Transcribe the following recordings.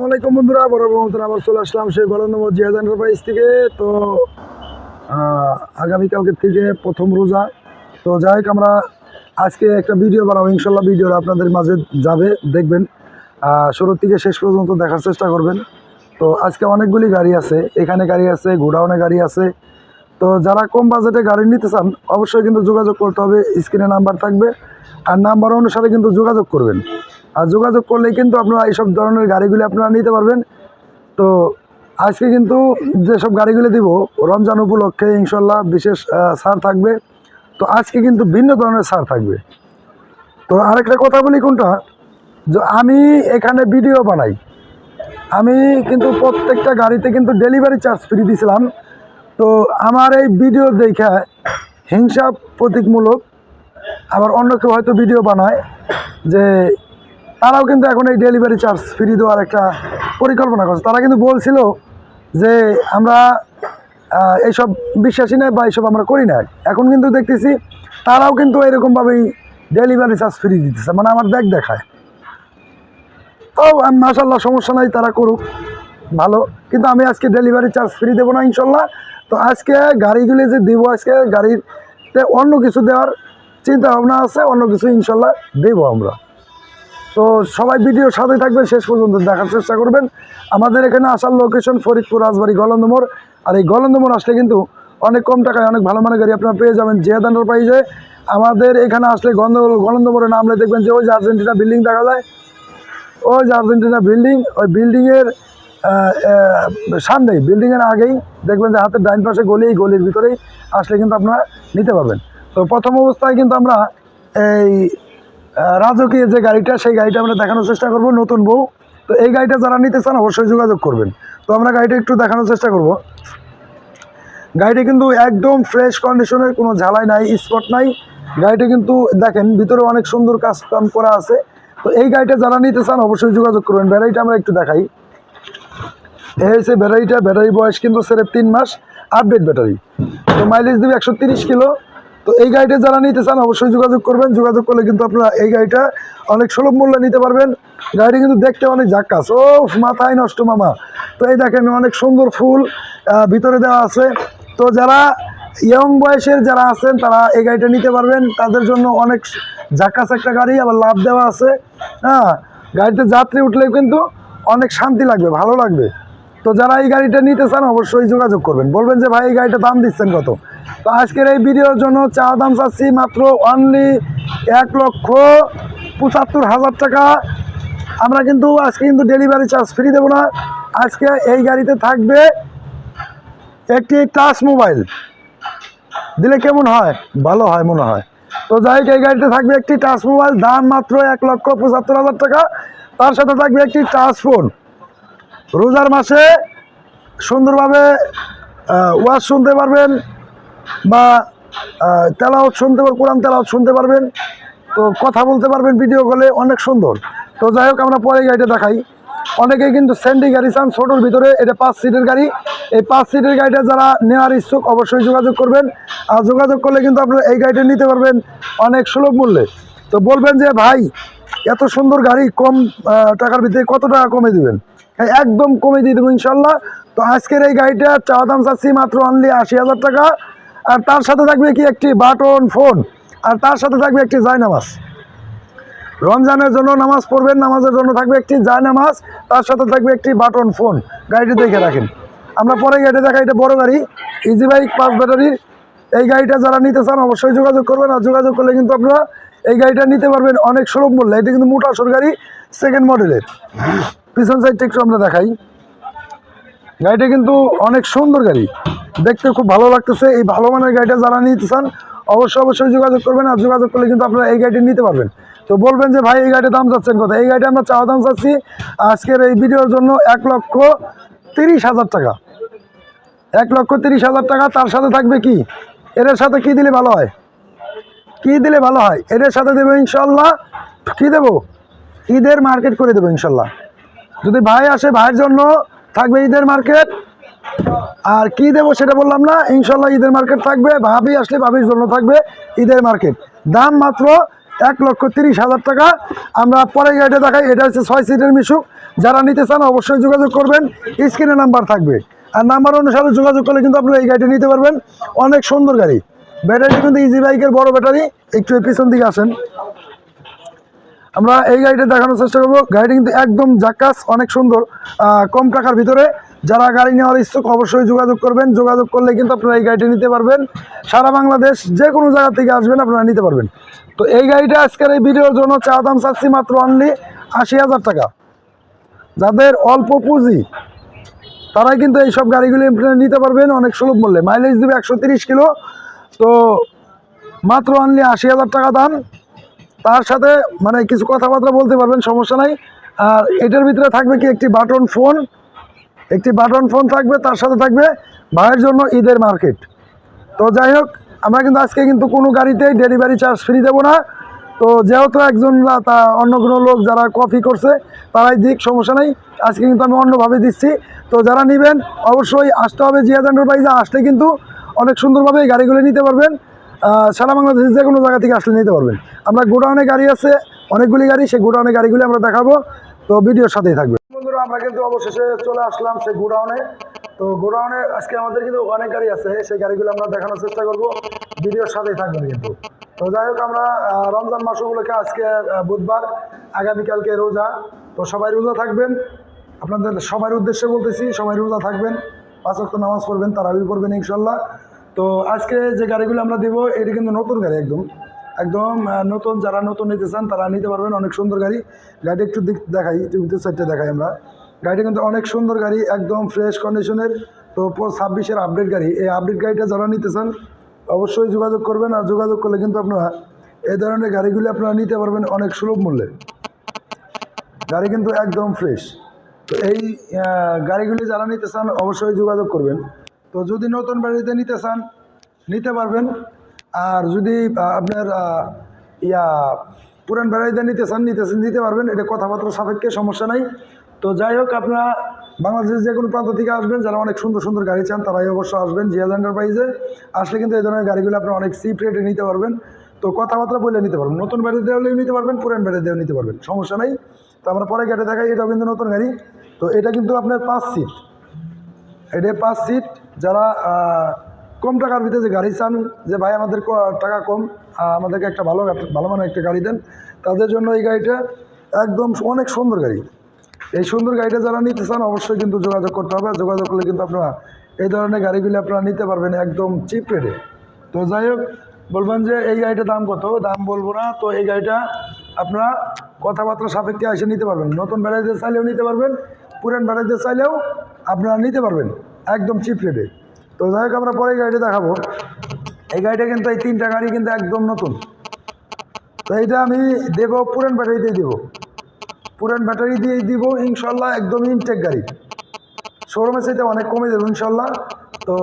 আসসালামু আলাইকুম বন্ধুরা, বরাবর মতন আবার চলে আসলাম সেই গলন্দ জিয়াদ এন্টারপ্রাইজ থেকে। তো আগামীকালকে থেকে প্রথম রোজা। তো যাই হোক, আমরা আজকে একটা ভিডিও বানাবো, ইনশাল্লাহ ভিডিওটা আপনাদের মাঝে যাবে, দেখবেন শুরু থেকে শেষ পর্যন্ত দেখার চেষ্টা করবেন। তো আজকে অনেকগুলি গাড়ি আছে, এখানে গাড়ি আছে, গোডাউনে গাড়ি আছে। তো যারা কম বাজেটে গাড়ি নিতে চান অবশ্যই কিন্তু যোগাযোগ করতে হবে, স্ক্রিনে নাম্বার থাকবে, আর নাম্বার অনুসারে কিন্তু যোগাযোগ করবেন। আর যোগাযোগ করলেই কিন্তু আপনারা এইসব ধরনের গাড়িগুলি আপনারা নিতে পারবেন। তো আজকে কিন্তু যেসব গাড়িগুলি দিব রমজান উপলক্ষে ইনশাল্লাহ বিশেষ ছাড় থাকবে। তো আজকে কিন্তু ভিন্ন ধরনের ছাড় থাকবে। তো আরেকটা কথা বলি, কোনটা যে আমি এখানে ভিডিও বানাই, আমি কিন্তু প্রত্যেকটা গাড়িতে কিন্তু ডেলিভারি চার্জ ফ্রি দিয়েছিলাম। তো আমার এই ভিডিও দেখে হিংসা প্রতীকমূলক আবার অন্য কেউ হয়তো ভিডিও বানায় যে তারাও কিন্তু এখন এই ডেলিভারি চার্জ ফ্রি দেওয়ার একটা পরিকল্পনা করছে। তারা কিন্তু বলছিল যে আমরা এইসব বিশ্বাসী নয় বা এইসব আমরা করি না। এখন কিন্তু দেখতেছি তারাও কিন্তু এরকমভাবেই ডেলিভারি চার্জ ফ্রি দিতেছে, মানে আমার ব্যাগ দেখায়। তো মাশাল্লাহ, সমস্যা নাই, তারা করুক, ভালো। কিন্তু আমি আজকে ডেলিভারি চার্জ ফ্রি দেবো না ইনশাল্লাহ। তো আজকে গাড়িগুলি যে দিব, আজকে গাড়িতে অন্য কিছু দেওয়ার চিন্তা ভাবনা আছে, অন্য কিছু ইনশাল্লাহ দেবো আমরা। তো সবাই ভিডিওর সাথে থাকবেন, শেষ পর্যন্ত দেখার চেষ্টা করবেন। আমাদের এখানে আসার লোকেশন ফরিদপুর রাজবাড়ী গলন্দ মোড়। আর এই গলন্দ মোড় আসলে কিন্তু অনেক কম টাকায় অনেক ভালো মানের গাড়ি আপনারা পেয়ে যাবেন জিয়াদ এন্টারপ্রাইজে। আমাদের এখানে আসলে গলন্দ মোড়ে নামলে দেখবেন যে ওই যে আর্জেন্টিনা বিল্ডিং দেখা যায়, ওই যে আর্জেন্টিনা বিল্ডিং, ওই বিল্ডিংয়ের সামনেই, বিল্ডিংয়ের আগেই দেখবেন যে হাতের ডাইন পাশে গলি, এই গলির ভিতরেই আসলে কিন্তু আপনারা নিতে পারবেন। তো প্রথম অবস্থায় কিন্তু আমরা এই রাজকীয় যে গাড়িটা, সেই গাড়িটা আমরা দেখানোর চেষ্টা করব, নতুন বউ। তো এই গাড়িটা যারা নিতে চান অবশ্যই যোগাযোগ করবেন। তো আমরা গাড়িটা একটু দেখানোর চেষ্টা করব। গাড়িটা কিন্তু একদম ফ্রেশ কন্ডিশনের, কোনো ঝালাই নাই, স্পট নাই। গাড়িটা কিন্তু দেখেন ভিতরে অনেক সুন্দর কাজ কাম করা আছে। তো এই গাড়িটা যারা নিতে চান অবশ্যই যোগাযোগ করবেন। ব্যাটারিটা আমরা একটু দেখাই। এই হচ্ছে ব্যাটারিটা, ব্যাটারি বয়স কিন্তু সির্ফ 3 মাস, আপডেট ব্যাটারি। তো মাইলেজ দেবে 130 কিলো। তো এই গাড়িটা যারা নিতে চান অবশ্যই যোগাযোগ করবেন। যোগাযোগ করলে কিন্তু আপনারা এই গাড়িটা অনেক সুলভ মূল্যে নিতে পারবেন। গাড়িটা কিন্তু দেখতে অনেক ঝাক্কাস, ও মাথায় নষ্ট মামা। তো এই দেখেন অনেক সুন্দর ফুল ভিতরে দেওয়া আছে। তো যারা ইয়ং বয়সের যারা আছেন তারা এই গাড়িটা নিতে পারবেন, তাদের জন্য অনেক ঝাক্কাস একটা গাড়ি, আবার লাভ দেওয়া আছে। হ্যাঁ, গাড়িতে যাত্রী উঠলেও কিন্তু অনেক শান্তি লাগবে, ভালো লাগবে। তো যারা এই গাড়িটা নিতে চান অবশ্যই যোগাযোগ করবেন, বলবেন যে ভাই এই গাড়িটা দাম দিচ্ছেন কত। তো আজকের এই ভিডিওর জন্য চাওয়া দাম চাচ্ছি মাত্র অনলি 1,75,000 টাকা। আমরা কিন্তু আজকে কিন্তু ডেলিভারি চার্জ ফ্রি দেবো না। আজকে এই গাড়িতে থাকবে একটি টাচ মোবাইল, দিলে কেমন হয়, ভালো হয় মনে হয়। তো যাই হোক, এই গাড়িতে থাকবে একটি টাচ মোবাইল, দাম মাত্র 1,75,000 টাকা। তার সাথে থাকবে একটি টাচ ফোন। রোজার মাসে সুন্দরভাবে ওয়াজ শুনতে পারবেন বা তেলাওয়াত শুনতে পারবেন, কোরআন তেলাওয়াত শুনতে পারবেন। তো কথা বলতে পারবেন ভিডিও কলে, অনেক সুন্দর। তো যাই হোক, আমরা পরে গাড়িটা দেখাই। অনেকেই কিন্তু স্যান্ডি গাড়ি চান ছোটোর ভিতরে, এটা 5 সিটের গাড়ি। এই 5 সিটের গাড়িটা যারা নেওয়ার ইচ্ছুক অবশ্যই যোগাযোগ করবেন। আর যোগাযোগ করলে কিন্তু আপনারা এই গাড়িটা নিতে পারবেন অনেক সুলভ মূল্যে। তো বলবেন যে ভাই এত সুন্দর গাড়ি কম টাকার ভিতরে কত টাকা কমে দেবেন, একদম কমে দিয়ে দেবো ইনশাল্লাহ। তো আজকের এই গাড়িটা চাওয়া দাম চাচ্ছি মাত্র অনলি 80,000 টাকা। আর তার সাথে থাকবে কি একটি বাটন ফোন, আর তার সাথে থাকবে একটি জায়নামাজ। রমজানের জন্য নামাজ পড়বেন, নামাজের জন্য থাকবে একটি জায়নামাজ, তার সাথে থাকবে একটি বাটন ফোন। গাড়িটি দেখে রাখেন। আমরা পরে গাড়িটা দেখাই, এটা বড় গাড়ি, ইজি বাইক 5 ব্যাটারির। এই গাড়িটা যারা নিতে চান অবশ্যই যোগাযোগ করবেন। আর যোগাযোগ করলে কিন্তু আপনারা এই গাড়িটা নিতে পারবেন অনেক সুলভ মূল্যে। এটা কিন্তু মোটরসাইকেল গাড়ি, সেকেন্ড মডেলের। পিছন সাইডটা একটু আমরা দেখাই। গাড়িটা কিন্তু অনেক সুন্দর গাড়ি, দেখতে খুব ভালো লাগতেছে। এই ভালো মানের গাড়িটা যারা নিতে চান অবশ্যই যোগাযোগ করবেন। আর যোগাযোগ করলে কিন্তু আপনারা এই গাড়িটি নিতে পারবেন। তো বলবেন যে ভাই এই গাড়ির দাম যাচ্ছেন কত, এই গাড়িটা আমরা চাওয়া দাম চাচ্ছি আজকের এই ভিডিওর জন্য 1,30,000 টাকা। 1,30,000 টাকা। তার সাথে থাকবে কি, এর সাথে কি দিলে ভালো হয়, কি দিলে ভালো হয়, এর সাথে দেবো ইনশাল্লাহ, কি দেবো, ঈদের মার্কেট করে দেবো ইনশাল্লাহ। যদি ভাই আসে ভাইয়ের জন্য থাকবে ঈদের মার্কেট। আর কি দেবো সেটা বললাম না, ইনশাল্লাহ ঈদের মার্কেট থাকবে। ভাবি আসলে ভাবির জন্য থাকবে ঈদের মার্কেট। দাম মাত্র 1,30,000 টাকা। আমরা পরে গাড়িটা দেখাই। এটা হচ্ছে 6 সিটের মিশুক। যারা নিতে চান অবশ্যই যোগাযোগ করবেন, স্ক্রিনে নাম্বার থাকবে, আর নাম্বার অনুসারে যোগাযোগ করলে কিন্তু আপনারা এই গাড়িটা নিতে পারবেন। অনেক সুন্দর গাড়ি, ব্যাটারি কিন্তু ইজি বাইকের বড় ব্যাটারি। একটু পিছন দিকে আসেন, আমরা এই গাড়িটা দেখানোর চেষ্টা করবো। গাড়িটা কিন্তু একদম জাক্কাস, অনেক সুন্দর, কম টাকার ভিতরে। যারা গাড়ি নেওয়ার ইচ্ছুক অবশ্যই যোগাযোগ করবেন। যোগাযোগ করলে কিন্তু আপনারা এই গাড়িটা নিতে পারবেন। সারা বাংলাদেশ যে কোনো জায়গা থেকে আসবেন আপনারা নিতে পারবেন। তো এই গাড়িটা আজকের এই ভিডিওর জন্য চা দাম চাচ্ছি মাত্র অনলি 80,000 টাকা। যাদের অল্প পুঁজি তারাই কিন্তু এইসব গাড়িগুলি নিতে পারবেন অনেক সুলভ মূল্যে। মাইলেজ দেবে 130 কিলো। তো মাত্র অনলি 80,000 টাকা দাম। তার সাথে মানে কিছু কথাবার্তা বলতে পারবেন, সমস্যা নাই। আর এটার ভিতরে থাকবে কি একটি বাটন ফোন থাকবে, তার সাথে থাকবে ভাইয়ের জন্য ঈদের মার্কেট। তো যাই হোক, আমরা কিন্তু আজকে কিন্তু কোনো গাড়িতেই ডেলিভারি চার্জ ফ্রি দেবো না। তো যেহেতু একজন তা অন্য কোনো লোক যারা কপি করছে তারাই দিক, সমস্যা নেই। আজকে কিন্তু আমি অন্যভাবে দিচ্ছি। তো যারা নেবেন অবশ্যই আসতে হবে জিয়াদ এন্টারপ্রাইজে। আসলে কিন্তু অনেক সুন্দরভাবে এই গাড়িগুলো নিতে পারবেন। সারা বাংলাদেশের যে কোনো জায়গা থেকে আসলে নিতে পারবেন। আমরা গোডাউনে গাড়ি আছে অনেকগুলি গাড়ি, সেই গোডাউনে গাড়িগুলি আমরা দেখাবো। তো ভিডিওর সাথেই থাকবে। বন্ধুরা, আমরা কিন্তু অবশেষে চলে আসলাম সেই গোডাউনে। তো গোডাউনে আজকে আমাদের কিন্তু অনেক গাড়ি আছে, সেই গাড়িগুলো আমরা দেখানোর চেষ্টা করব। ভিডিওর সাথেই থাকবেন কিন্তু। তো যাই হোক, আমরা রমজান মাস উপলক্ষে আজকে বুধবার, আগামীকালকে রোজা। তো সবাই রোজা থাকবেন। আপনাদের সবার উদ্দেশ্যে বলতেছি, সবাই রোজা থাকবেন, 5 ওয়াক্ত নামাজ পড়বেন, তারাবি পড়বেন ইনশাল্লাহ। তো আজকে যে গাড়িগুলো আমরা দেবো এটি কিন্তু নতুন গাড়ি, একদম নতুন। যারা নতুন নিতে চান তারা নিতে পারবেন। অনেক সুন্দর গাড়ি। গাড়িটা একটু দেখাই, একটু সাইডটা দেখাই আমরা। গাড়িটা কিন্তু অনেক সুন্দর গাড়ি, একদম ফ্রেশ কন্ডিশনের। তো 26-এর আপডেট গাড়ি। এই আপডেট গাড়িটা যারা নিতে চান অবশ্যই যোগাযোগ করবেন। আর যোগাযোগ করলে কিন্তু আপনারা এই ধরনের গাড়িগুলি আপনারা নিতে পারবেন অনেক সুলভ মূল্যে। গাড়ি কিন্তু একদম ফ্রেশ। তো এই গাড়িগুলি যারা নিতে চান অবশ্যই যোগাযোগ করবেন। তো যদি নতুন গাড়িতে নিতে চান নিতে পারবেন। আর যদি আপনার পুরান বেড়াইতে নিতে চান নিতে পারবেন। এটা কথাবার্তা সাপেক্ষে, সমস্যা নাই। তো যাই হোক, আপনারা বাংলাদেশের যে কোনো প্রান্ত থেকে আসবেন, যারা অনেক সুন্দর সুন্দর গাড়ি চান তারাই অবশ্যই আসবেন জিয়াদ এন্টারপ্রাইজে। আসলে কিন্তু এই ধরনের গাড়িগুলো আপনারা অনেক চিপ রেটে নিতে পারবেন। তো কথাবার্তা বলে নিতে পারবেন। নতুন ব্যাটারি দিয়েও নিতে পারবেন, পুরান ব্যাটারি দিয়েও নিতে পারবেন, সমস্যা নাই। তো আমরা পরে গাড়ি দেখাই। এটাও কিন্তু নতুন গাড়ি। তো এটা কিন্তু আপনার 5 সিট। এটা 5 সিট। যারা কম টাকার ভিতরে যে গাড়ি চান, যে ভাই আমাদের টাকা কম, আমাদেরকে একটা ভালো মানের একটা গাড়ি দেন, তাদের জন্য এই গাড়িটা একদম অনেক সুন্দর গাড়ি। এই সুন্দর গাড়িটা যারা নিতে চান অবশ্যই কিন্তু যোগাযোগ করতে হবে। যোগাযোগ করলে কিন্তু আপনারা এই ধরনের গাড়িগুলি আপনারা নিতে পারবেন একদম চিপ রেটে। তো যাই হোক, বলবেন যে এই গাড়িটার দাম কত, দাম বলবো না। তো এই গাড়িটা আপনারা কথাবার্তা সাপেক্ষে এসে নিতে পারবেন। নতুন ব্যাটারিতে চাইলেও নিতে পারবেন, পুরান ব্যাটারিতে চাইলেও আপনারা নিতে পারবেন একদম চিপ রেটে। তো যাই হোক, আমরা পরে গাড়িটা দেখাবো। এই গাড়িটা কিন্তু এই 3টা গাড়ি কিন্তু একদম নতুন। তো এইটা আমি দেবো পুরান ব্যাটারিতেই দেবো, পুরান ব্যাটারি দিয়েই দিব ইনশাল্লাহ। একদম ইনটেক গাড়ি, শোরুমে চাইতে অনেক কমে দেবো ইনশাল্লাহ। তো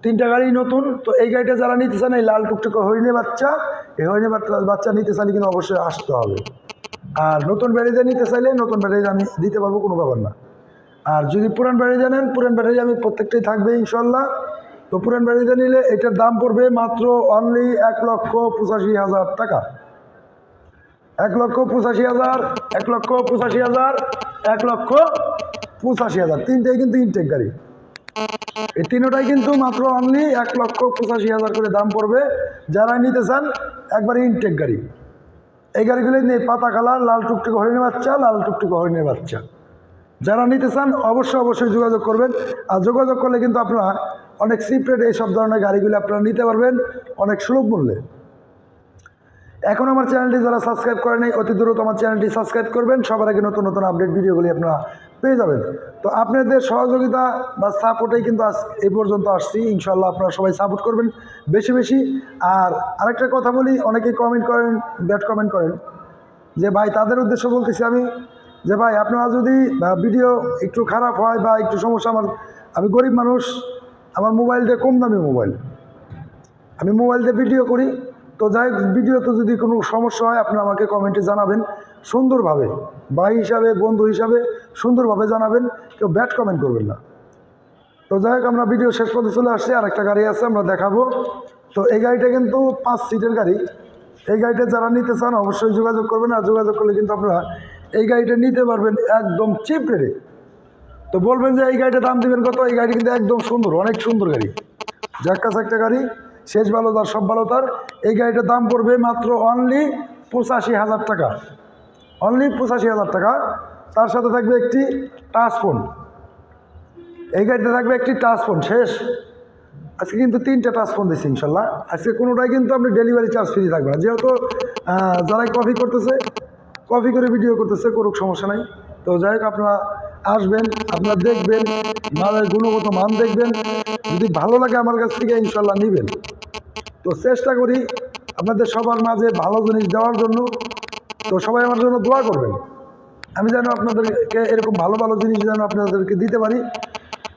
3টা গাড়ি নতুন। তো এই গাড়িটা যারা নিতে চান, এই লাল টুকটুকে হরিণী বাচ্চা, এই হরিণী বাচ্চা নিতে চাইলে কিন্তু অবশ্যই আসতে হবে। আর নতুন ব্যাটারিতে নিতে চাইলে নতুন ব্যাটারি আমি দিতে পারবো, কোনো ব্যাপার না। আর যদি পুরান ব্যাটারি জানেন, পুরান ব্যাটারি আমি প্রত্যেকটাই থাকবে ইনশাল্লাহ। তো পুরান ব্যাটারিতে নিলে এটার দাম পড়বে মাত্র অনলি 1,85,000 টাকা। 1,85,000, 1,85,000, 1,85,000। 3টাই কিন্তু ইনটেক গাড়ি। এই 3টাই কিন্তু মাত্র অনলি 1,85,000 করে দাম পড়বে। যারা নিতে চান একবারে ইনটেক গাড়ি। এই গাড়িগুলি নিয়ে পাতা কালার, লাল টুকটুকে হরিণী বাচ্চা, লাল টুকটুকে হরিণী বাচ্চা। যারা নিতে চান অবশ্যই যোগাযোগ করবেন। আর যোগাযোগ করলে কিন্তু আপনারা অনেক চিপ রেটে এইসব ধরনের গাড়িগুলি আপনারা নিতে পারবেন অনেক সুলভ মূল্যে। এখন আমার চ্যানেলটি যারা সাবস্ক্রাইব করে নেই, অতি দ্রুত আমার চ্যানেলটি সাবস্ক্রাইব করবেন। সবার আগে নতুন নতুন আপডেট ভিডিওগুলি আপনারা পেয়ে যাবেন। তো আপনাদের সহযোগিতা বা সাপোর্টেই কিন্তু আজ এই পর্যন্ত আসছি। ইনশাল্লাহ আপনারা সবাই সাপোর্ট করবেন বেশি বেশি। আর আরেকটা কথা বলি, অনেকেই কমেন্ট করেন, ব্যাড কমেন্ট করেন, যে ভাই তাদের উদ্দেশ্যে বলতেছি আমি, যে ভাই আপনারা যদি ভিডিও একটু খারাপ হয় বা একটু সমস্যা, আমি গরিব মানুষ, আমার মোবাইলটা কম দামি মোবাইল, আমি মোবাইল দিয়ে ভিডিও করি। তো যাই হোক, ভিডিওতে যদি কোনো সমস্যা হয় আপনারা আমাকে কমেন্টে জানাবেন সুন্দরভাবে, ভাই হিসাবে, বন্ধু হিসাবে সুন্দরভাবে জানাবেন, কেউ ব্যাড কমেন্ট করবেন না। তো যাই হোক, আমরা ভিডিও শেষ পর্যন্ত চলে আসছি। আর একটা গাড়ি আছে আমরা দেখাবো। তো এই গাড়িটা কিন্তু 5 সিটের গাড়ি। এই গাড়িটা যারা নিতে চান অবশ্যই যোগাযোগ করবেন, আর যোগাযোগ করলে কিন্তু আপনারা এই গাড়িটা নিতে পারবেন একদম চিপ রেটে। তো বলবেন যে এই গাড়িটা দাম দেবেন কত? এই গাড়ি কিন্তু একদম সুন্দর, অনেক সুন্দর গাড়ি, ঝাক্কাস একটা গাড়ি, শেষ ভালো তার সব ভালো তার। এই গাড়িটার দাম পড়বে মাত্র অনলি 85,000 টাকা, অনলি 85,000 টাকা। তার সাথে থাকবে একটি টাচ ফোন, এই গাড়িতে থাকবে একটি টাচ ফোন। শেষ, আজকে কিন্তু 3টে টাচ ফোন দিচ্ছি ইনশাল্লাহ। আজকে কোনোটাই কিন্তু আপনি ডেলিভারি চার্জ ফ্রি থাকবে না, যেহেতু যারাই কপি করতেছে, কপি করে ভিডিও করতেছে, করুক, সমস্যা নাই। তো যাই হোক, আপনারা আসবেন, আপনারা দেখবেন, মালের গুণগত মান দেখবেন, যদি ভালো লাগে আমার কাছ থেকে ইনশাল্লাহ নেবেন। তো চেষ্টা করি আপনাদের সবার মাঝে ভালো জিনিস দেওয়ার জন্য। তো সবাই আমার জন্য দোয়া করবেন, আমি যেন আপনাদেরকে এরকম ভালো ভালো জিনিস যেন আপনাদেরকে দিতে পারি,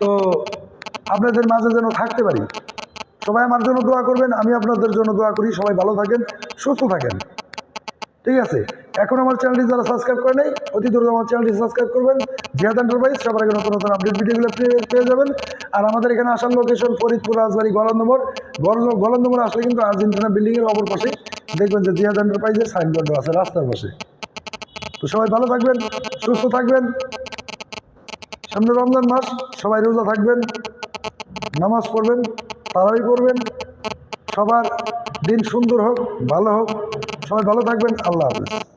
তো আপনাদের মাঝে যেন থাকতে পারি। সবাই আমার জন্য দোয়া করবেন, আমি আপনাদের জন্য দোয়া করি। সবাই ভালো থাকেন, সুস্থ থাকেন, ঠিক আছে? এখন আমার চ্যানেলটি যারা সাবস্ক্রাইব করে নেই, অতি দ্রুত আমার চ্যানেলটি সাবস্ক্রাইব করবেন। জিহাদ এন্টারপ্রাইজ, সবার আগে নতুন নতুন আপডেট ভিডিওগুলো পেয়ে যাবেন। আর আমাদের এখানে আসার লোকেশন ফরিদপুর, রাজবাড়ী, গলন্দমোড়। গলন্দমোড় আসলে কিন্তু আর্জেন্টিনা বিল্ডিংয়ের অপর পাশে দেখবেন যে জিহাদ এন্টারপ্রাইজের সাইনবোর্ড আছে রাস্তার পাশে। তো সবাই ভালো থাকবেন, সুস্থ থাকবেন। সামনে রমজান মাস, সবাই রোজা থাকবেন, নামাজ পড়বেন, তারাবি পড়বেন। সবার দিন সুন্দর হোক, ভালো হোক, সবাই ভালো থাকবেন। আল্লাহ হাফেজ।